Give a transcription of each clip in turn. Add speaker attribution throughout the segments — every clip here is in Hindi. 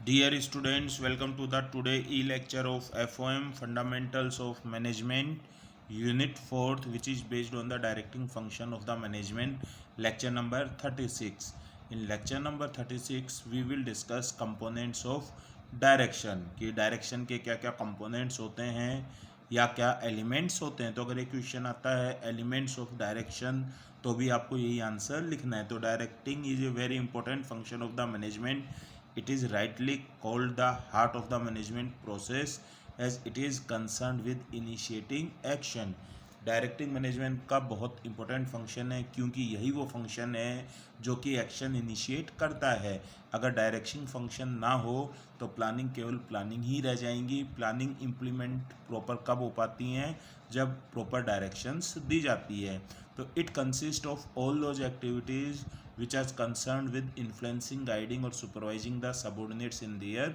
Speaker 1: Dear students, welcome to the today e-lecture of FOM Fundamentals of Management Unit 4th, which is based on the directing function of the management, lecture number 36. In lecture number 36 we will discuss components of direction कि डायरेक्शन के क्या क्या कंपोनेंट्स होते हैं या क्या एलिमेंट्स होते हैं। तो अगर एक क्वेश्चन आता है एलिमेंट्स ऑफ डायरेक्शन तो भी आपको यही आंसर लिखना है। तो directing is a very important function of the management. It is rightly called the heart of the management process as it is concerned with initiating action. Directing management का बहुत इंपॉर्टेंट फंक्शन है क्योंकि यही वो फंक्शन है जो कि एक्शन इनिशिएट करता है। अगर डायरेक्शन फंक्शन ना हो तो प्लानिंग केवल प्लानिंग ही रह जाएंगी। प्लानिंग इम्प्लीमेंट प्रॉपर कब हो पाती हैं? जब प्रॉपर डायरेक्शंस दी जाती है। तो it consist of all those activities which are concerned with influencing, guiding और supervising the subordinates in their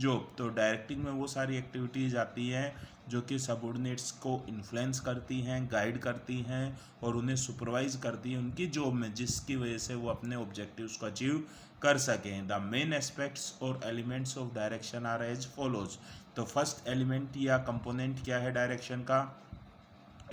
Speaker 1: job. तो डायरेक्टिंग में वो सारी एक्टिविटीज़ आती हैं जो कि सबॉर्डिनेट्स को इन्फ्लुएंस करती हैं, गाइड करती हैं और उन्हें सुपरवाइज करती हैं उनकी जॉब में, जिसकी वजह से वो अपने ऑब्जेक्टिव्स को अचीव कर सकें. द मेन एस्पेक्ट्स और elements of direction are as follows. तो फर्स्ट एलिमेंट या कंपोनेंट क्या है डायरेक्शन का?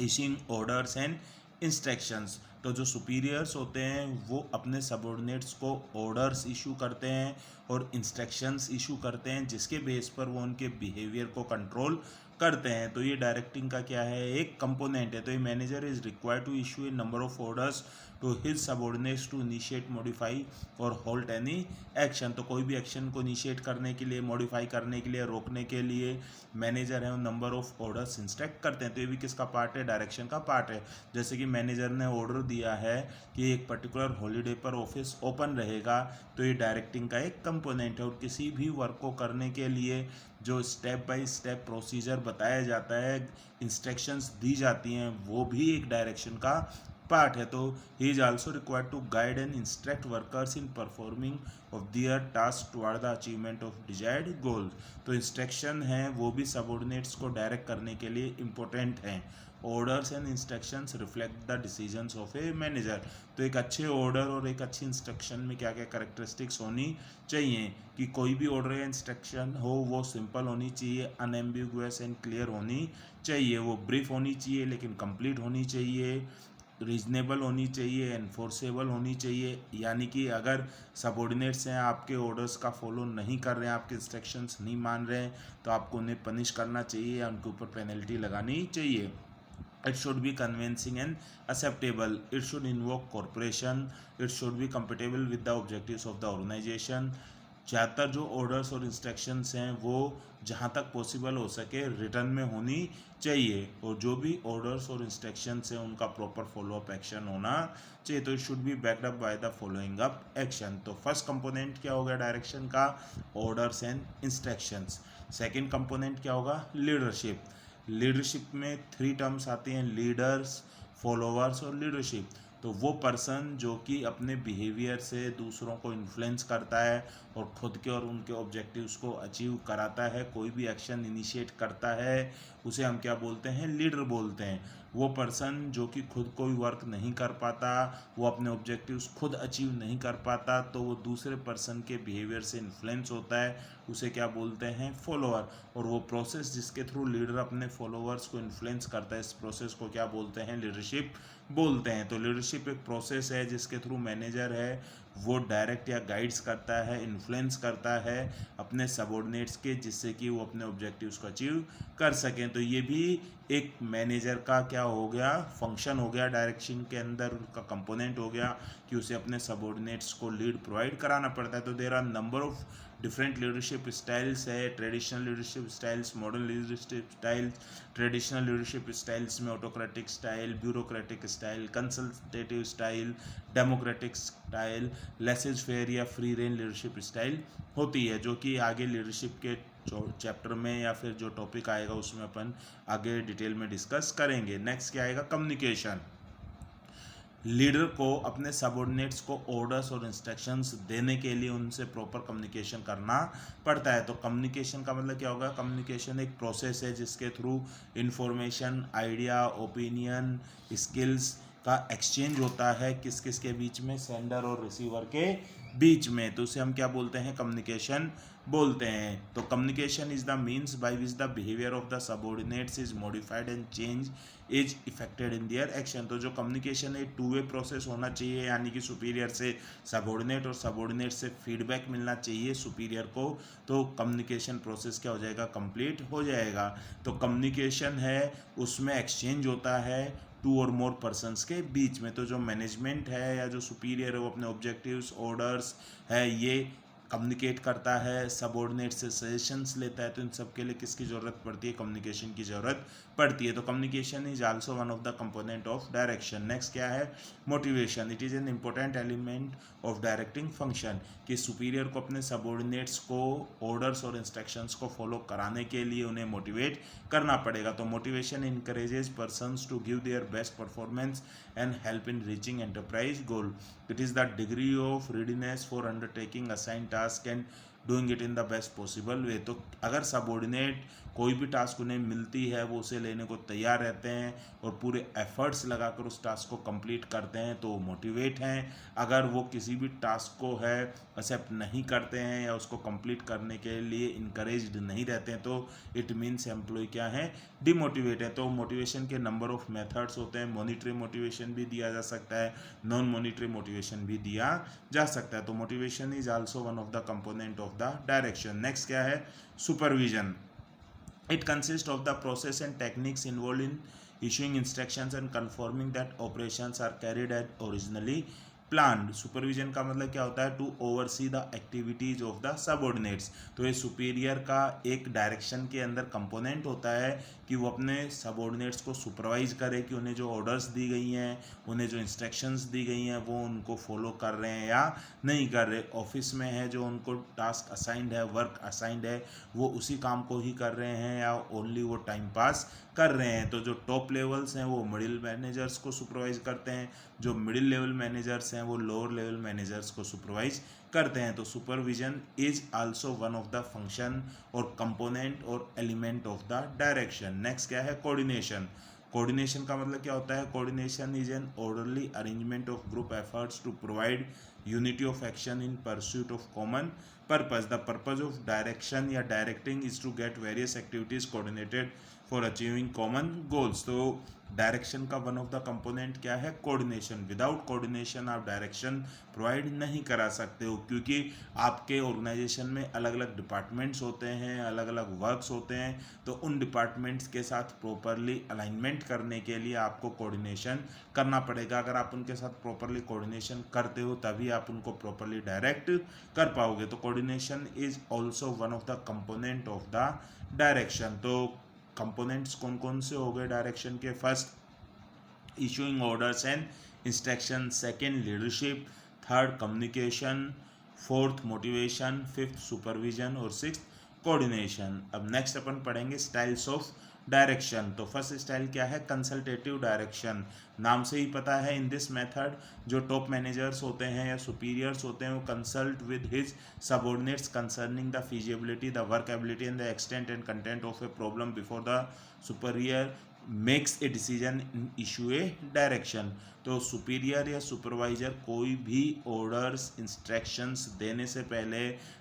Speaker 1: Issuing orders and instructions. तो जो सुपीरियर्स होते हैं वो अपने सबॉर्डिनेट्स को ऑर्डर्स इशू करते हैं और इंस्ट्रक्शंस इशू करते हैं जिसके बेस पर वो उनके बिहेवियर को कंट्रोल करते हैं. तो ये डायरेक्टिंग का क्या है? एक कंपोनेंट है. तो ये manager is required to issue a number of orders to his subordinates to initiate, modify और होल्ड एनी एक्शन. तो कोई भी एक्शन को इनिशिएट करने के लिए, मॉडिफाई करने के लिए, रोकने के लिए मैनेजर है वो नंबर ऑफ ऑर्डर्स इंस्ट्रक्ट करते हैं. तो ये भी किसका पार्ट है? डायरेक्शन का पार्ट है. जैसे कि मैनेजर ने ऑर्डर दिया है कि एक पर्टिकुलर हॉलीडे पर ऑफिस ओपन रहेगा, तो ये डायरेक्टिंग का एक कंपोनेंट है. और किसी भी वर्क को करने के लिए जो स्टेप बाय स्टेप प्रोसीजर बताया जाता है, इंस्ट्रक्शंस दी जाती हैं, वो भी एक डायरेक्शन का पार्ट है. तो he is also required to guide and instruct workers in performing of their task toward the achievement of desired goal. तो इंस्ट्रक्शन हैं वो भी सबऑर्डिनेट्स को डायरेक्ट करने के लिए इम्पोर्टेंट हैं. Orders and instructions reflect the decisions of a manager. तो एक अच्छे ऑर्डर और एक अच्छी इंस्ट्रक्शन में क्या क्या कैरेक्टरिस्टिक्स होनी चाहिए कि कोई भी ऑर्डर या इंस्ट्रक्शन हो वो सिंपल होनी चाहिए, अनएम्बिगुअस एंड क्लियर होनी चाहिए, वो ब्रीफ होनी चाहिए लेकिन कंप्लीट होनी चाहिए, रीजनेबल होनी चाहिए, एनफोर्सेबल होनी चाहिए. यानी कि अगर सबॉर्डिनेट्स हैं आपके ऑर्डर्स का फॉलो नहीं कर रहे हैं, आपके इंस्ट्रक्शंस नहीं मान रहे हैं, तो आपको उन्हें पनिश करना चाहिए या उनके ऊपर पेनल्टी लगानी चाहिए. It should be convincing and acceptable. It should invoke cooperation. It should be compatible with the objectives of the organization. ज़्यादातर जो ऑर्डर्स और इंस्ट्रक्शंस हैं वो जहाँ तक पॉसिबल हो सके रिटर्न में होनी चाहिए और जो भी ऑर्डर्स और इंस्ट्रक्शंस हैं उनका प्रॉपर फॉलोअप एक्शन होना चाहिए. तो it should be backed up by the following up action. तो फर्स्ट कंपोनेंट क्या होगा डायरेक्शन का? Orders and instructions. Second component क्या होगा? लीडरशिप. लीडरशिप में 3 टर्म्स आती हैं, लीडर्स, फॉलोअर्स और लीडरशिप. तो वो पर्सन जो कि अपने बिहेवियर से दूसरों को इन्फ्लुएंस करता है और खुद के और उनके ऑब्जेक्टिव्स को अचीव कराता है, कोई भी एक्शन इनिशिएट करता है, उसे हम क्या बोलते हैं? लीडर बोलते हैं. वो पर्सन जो कि खुद कोई वर्क नहीं कर पाता, वो अपने ऑब्जेक्टिव्स खुद अचीव नहीं कर पाता, तो वो दूसरे पर्सन के बिहेवियर से इन्फ्लुएंस होता है, उसे क्या बोलते हैं? फॉलोअर. और वो प्रोसेस जिसके थ्रू लीडर अपने फॉलोअर्स को इन्फ्लुएंस करता है, इस प्रोसेस को क्या बोलते हैं? लीडरशिप बोलते हैं. तो लीडरशिप एक प्रोसेस है जिसके थ्रू मैनेजर है वो डायरेक्ट या गाइड्स करता है, इन्फ्लुएंस करता है अपने सबॉर्डिनेट्स के, जिससे कि वो अपने ऑब्जेक्टिव्स को अचीव कर सकें. तो ये भी एक मैनेजर का क्या हो गया? फंक्शन हो गया. डायरेक्शन के अंदर उनका कंपोनेंट हो गया कि उसे अपने सबॉर्डिनेट्स को लीड प्रोवाइड कराना पड़ता है. तो there are number of different leadership styles है. Traditional leadership styles, modern leadership styles. Traditional leadership styles में autocratic style, bureaucratic style, consultative style, democratic style, laissez faire या फ्री रेंज लीडरशिप स्टाइल होती है, जो कि आगे लीडरशिप के चैप्टर में या फिर जो टॉपिक आएगा उसमें अपन आगे डिटेल में डिस्कस करेंगे. नेक्स्ट क्या आएगा? कम्युनिकेशन. लीडर को अपने सबऑर्डिनेट्स को ऑर्डर्स और इंस्ट्रक्शंस देने के लिए उनसे प्रॉपर कम्युनिकेशन करना पड़ता है. तो कम्युनिकेशन का मतलब क्या होगा? कम्युनिकेशन एक प्रोसेस है जिसके through information, idea, opinion, skills का एक्सचेंज होता है. किस किस के बीच में? सेंडर और रिसीवर के बीच में, तो उसे हम क्या बोलते हैं, कम्युनिकेशन बोलते हैं। तो communication is the means by which the behaviour of the subordinates is modified and change is effected in their action. तो जो कम्युनिकेशन है टू वे प्रोसेस होना चाहिए, यानी कि सुपीरियर से सबऑर्डिनेट और सबऑर्डिनेट से फीडबैक मिलना चाहिए सुपीरियर को, तो कम्युनिकेशन प्रोसेस क्या हो जाएगा, कंप्लीट हो जाएगा। तो कम्युनिकेशन है उसमें एक्सचेंज होता है टू और मोर पर्सन्स के बीच में। तो जो मैनेजमेंट है या जो सुपीरियर है वो अपने ऑब्जेक्टिव्स, ऑर्डर्स है, ये कम्युनिकेट करता है, सबऑर्डिनेट से सजेशंस लेता है। तो इन सब के लिए किसकी ज़रूरत पड़ती है, कम्युनिकेशन की ज़रूरत पड़ती है। तो communication is also one of the component of direction. Next क्या है, motivation. It is an important element of directing function, कि सुपीरियर को अपने सबऑर्डिनेट्स को ऑर्डर्स और इंस्ट्रक्शंस को फॉलो कराने के लिए उन्हें मोटिवेट करना पड़ेगा। तो motivation encourages persons to give their best performance and help in reaching enterprise goal. It is the degree of readiness for undertaking assigned task and doing it in the best possible way. तो अगर सबऑर्डिनेट कोई भी टास्क उन्हें मिलती है वो उसे लेने को तैयार रहते हैं और पूरे एफर्ट्स लगाकर उस टास्क को कंप्लीट करते हैं तो मोटिवेट हैं। अगर वो किसी भी टास्क को है एक्सेप्ट नहीं करते हैं या उसको कंप्लीट करने के लिए इनकरेज्ड नहीं रहते हैं तो इट मीन्स एम्प्लॉय क्या है, डिमोटिवेट है। तो मोटिवेशन के नंबर ऑफ मेथड्स होते हैं, मॉनिटरी मोटिवेशन भी दिया जा सकता है, नॉन मॉनिटरी मोटिवेशन भी दिया जा सकता है। तो motivation is also one of the component of the direction. Next क्या है, supervision. It consists of the process and techniques involved in issuing instructions and confirming that operations are carried as originally planned. Supervision का मतलब क्या होता है, to oversee the activities of the subordinates. तो ये सुपीरियर का एक डायरेक्शन के अंदर कंपोनेंट होता है कि वो अपने सबऑर्डिनेट्स को सुपरवाइज करे कि उन्हें जो ऑर्डर्स दी गई हैं, उन्हें जो इंस्ट्रक्शंस दी गई हैं वो उनको फॉलो कर रहे हैं या नहीं कर रहे। ऑफिस में है जो उनको टास्क असाइंड है, वर्क असाइंड है, वो उसी काम को ही कर रहे हैं या ओनली वो टाइम पास कर रहे हैं। तो जो टॉप लेवल्स हैं वो मिडिल मैनेजर्स को सुपरवाइज करते हैं, जो मिडिल लेवल मैनेजर्स हैं वो लोअर लेवल मैनेजर्स को सुपरवाइज करते हैं। तो supervision is also one of the function और कंपोनेंट और element of the direction. Next क्या है, कोऑर्डिनेशन। कोऑर्डिनेशन का मतलब क्या होता है, coordination is an orderly arrangement of group efforts to provide unity of action in pursuit of common purpose. The purpose of direction या directing is to get various activities coordinated for achieving common goals. तो डायरेक्शन का वन ऑफ द कंपोनेंट क्या है, कोऑर्डिनेशन। विदाउट कोऑर्डिनेशन आप डायरेक्शन प्रोवाइड नहीं करा सकते हो, क्योंकि आपके ऑर्गेनाइजेशन में अलग अलग डिपार्टमेंट्स होते हैं, अलग अलग वर्क्स होते हैं। तो उन डिपार्टमेंट्स के साथ प्रॉपरली अलाइनमेंट करने के लिए आपको कोऑर्डिनेशन करना पड़ेगा। अगर आप उनके साथ प्रॉपरली कोऑर्डिनेशन करते हो तभी आप उनको प्रॉपरली डायरेक्ट कर पाओगे। तो coordination is also one of the component of the direction. तो कंपोनेंट्स कौन कौन से हो गए डायरेक्शन के, first issuing orders and instruction, second leadership, third communication, fourth motivation, fifth supervision और सिक्स्थ कोऑर्डिनेशन। अब नेक्स्ट अपन पढ़ेंगे स्टाइल्स ऑफ डायरेक्शन। तो फर्स्ट स्टाइल क्या है, कंसल्टेटिव डायरेक्शन। नाम से ही पता है, इन दिस मेथड जो टॉप मैनेजर्स होते हैं या सुपीरियर्स होते हैं वो consult with his subordinates concerning the feasibility, the workability and the extent and content of a problem before the superior makes a decision in issue A direction. तो सुपीरियर या सुपरवाइजर कोई भी ऑर्डर्स इंस्ट्रक्शंस देने से पहले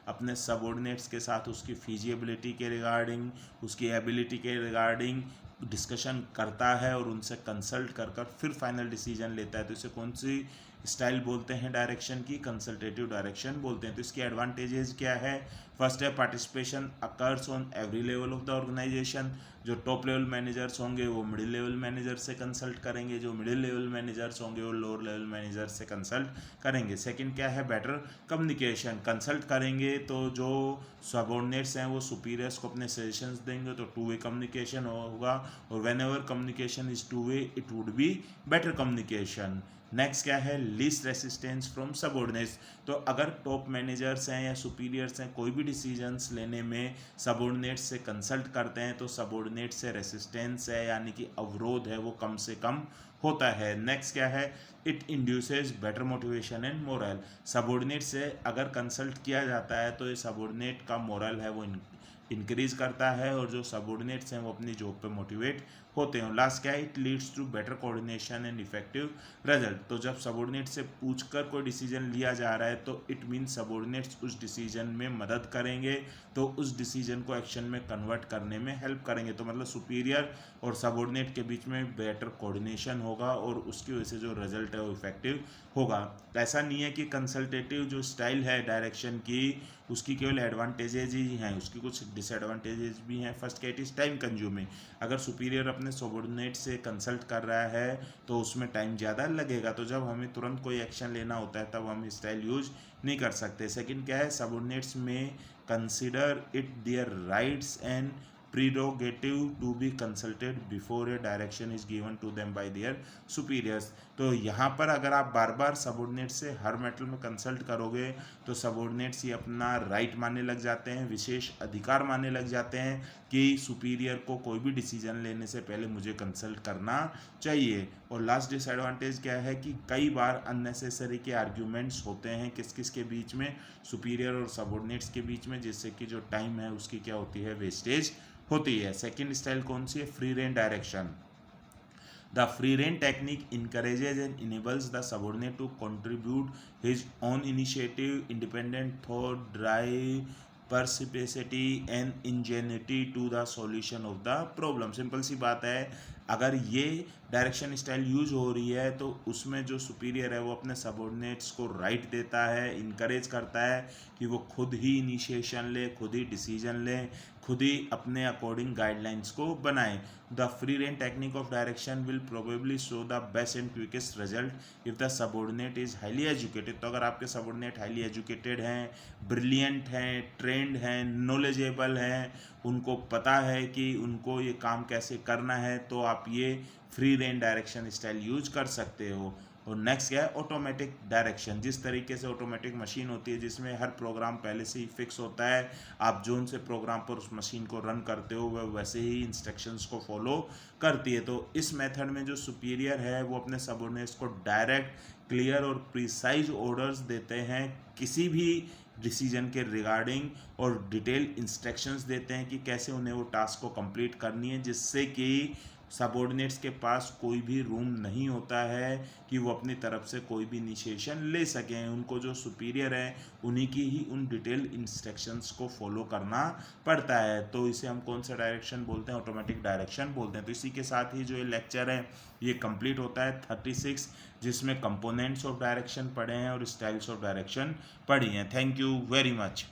Speaker 1: अपने सबऑर्डिनेट्स के साथ उसकी फीजिबिलिटी के रिगार्डिंग, उसकी एबिलिटी के रिगार्डिंग डिस्कशन करता है और उनसे कंसल्ट कर कर फिर फाइनल डिसीजन लेता है। तो इसे कौन सी स्टाइल बोलते हैं डायरेक्शन की, कंसल्टेटिव डायरेक्शन बोलते हैं। तो इसकी एडवांटेजेस क्या है, फर्स्ट है participation occurs on every level of the organisation. जो टॉप लेवल मैनेजर्स होंगे वो मिडिल लेवल मैनेजर से कंसल्ट करेंगे, जो मिडिल लेवल मैनेजर्स होंगे वो लोअर लेवल मैनेजर से कंसल्ट करेंगे। सेकंड क्या है, बेटर कम्युनिकेशन। कंसल्ट करेंगे तो जो सबऑर्डिनेट्स हैं वो सुपीरियर्स को अपने सजेशंस देंगे तो टू वे कम्युनिकेशन होगा, और when ever communication is two way it would be better communication. Next क्या है, लीस्ट रेसिस्टेंस फ्रॉम सबऑर्डिनेट्स। तो अगर टॉप मैनेजर्स हैं या सुपीरियर्स हैं कोई भी डिसीजंस लेने में सबऑर्डिनेट्स से कंसल्ट करते हैं तो सबऑर्डिनेट से रेसिस्टेंस है यानी कि अवरोध है वो कम से कम होता है। नेक्स्ट क्या है, it induces better motivation and moral. Subordinate से अगर कंसल्ट किया जाता है तो ये सबऑर्डिनेट का मोरल है वो इंक्रीज करता है और जो सबऑर्डिनेट्स हैं वो अपनी जॉब पे मोटिवेट होते हैं। लास्ट क्या है, it leads to better coordination and effective result. तो जब सबऑर्डिनेट से पूछकर कोई डिसीजन लिया जा रहा है तो इट मीन्स सबऑर्डिनेट्स उस डिसीजन में मदद करेंगे, तो उस डिसीजन को एक्शन में कन्वर्ट करने में हेल्प करेंगे। तो मतलब सुपीरियर और सबऑर्डिनेट के बीच में बेटर कोऑर्डिनेशन होगा और उसकी वजह से जो रिजल्ट है वो इफेक्टिव होगा। ऐसा नहीं है कि कंसल्टेटिव जो स्टाइल है डायरेक्शन की उसकी केवल एडवांटेजेज ही हैं, उसकी कुछ डिसएडवांटेजेस भी हैं। फर्स्ट क्या, इट इज़ टाइम कंज्यूमिंग। अगर सुपीरियर अपने सबऑर्डिनेट से कंसल्ट कर रहा है तो उसमें टाइम ज़्यादा लगेगा, तो जब हमें तुरंत कोई एक्शन लेना होता है तब हम स्टाइल यूज नहीं कर सकते। सेकंड क्या है, सबऑर्डिनेट्स में consider it their rights and prerogative to be consulted before a direction is given to them by their superiors। तो यहाँ पर अगर आप बार बार सबऑर्डिनेट से हर मैटर में कंसल्ट करोगे तो सबऑर्डिनेट्स ही अपना राइट मानने लग जाते हैं, विशेष अधिकार मानने लग जाते हैं कि सुपीरियर को कोई भी डिसीजन लेने से पहले मुझे कंसल्ट करना चाहिए। और लास्ट डिसएडवांटेज क्या है कि कई बार अननेसेसरी के आर्ग्यूमेंट्स होते हैं किस किस के बीच में, सुपीरियर और सबऑर्डिनेट्स के बीच में, जिससे कि जो टाइम है उसकी क्या होती है, वेस्टेज होती है। सेकंड स्टाइल कौन सी है, free range direction. The free rein technique encourages and enables the subordinate to contribute his own initiative, independent thought, drive, perspicacity and ingenuity to the solution of the problem। Simple सी बात है, अगर ये डायरेक्शन स्टाइल यूज हो रही है तो उसमें जो सुपीरियर है वो अपने सबऑर्डिनेट्स को राइट देता है, इनकरेज करता है कि वो खुद ही इनिशिएशन ले, खुद ही डिसीजन ले, खुद ही अपने अकॉर्डिंग गाइडलाइंस को बनाए। The free rein technique of direction will probably show the best and quickest result if the subordinate is highly educated. तो अगर आपके सबऑर्डिनेट हाईली एजुकेटेड हैं, ब्रिलियंट हैं, ट्रेंड हैं, नॉलेजेबल हैं, उनको पता है कि उनको ये काम कैसे करना है, तो आप ये free rein direction style use कर सकते हो। और नेक्स्ट क्या है, ऑटोमेटिक डायरेक्शन। जिस तरीके से ऑटोमेटिक मशीन होती है जिसमें हर प्रोग्राम पहले से ही फिक्स होता है, आप जोन से प्रोग्राम पर उस मशीन को रन करते हो वह वैसे ही इंस्ट्रक्शंस को फॉलो करती है। तो इस मेथड में जो सुपीरियर है वो अपने सबऑर्डिनेट्स को डायरेक्ट, क्लियर और प्रिसाइज ऑर्डर्स देते हैं किसी भी डिसीजन के रिगार्डिंग, और डिटेल इंस्ट्रक्शंस देते हैं कि कैसे उन्हें वो टास्क को कंप्लीट करनी है, जिससे कि सबऑर्डिनेट्स के पास कोई भी रूम नहीं होता है कि वो अपनी तरफ से कोई भी इनिशिएशन ले सकें। उनको जो सुपीरियर है उन्हीं की ही उन डिटेल इंस्ट्रक्शंस को फॉलो करना पड़ता है। तो इसे हम कौन सा डायरेक्शन बोलते हैं, ऑटोमेटिक डायरेक्शन बोलते हैं। तो इसी के साथ ही जो ये लेक्चर है ये कंप्लीट होता है 36, जिसमें कंपोनेंट्स ऑफ डायरेक्शन पढ़े हैं और स्टाइल्स ऑफ डायरेक्शन पढ़ी हैं। Thank you very much.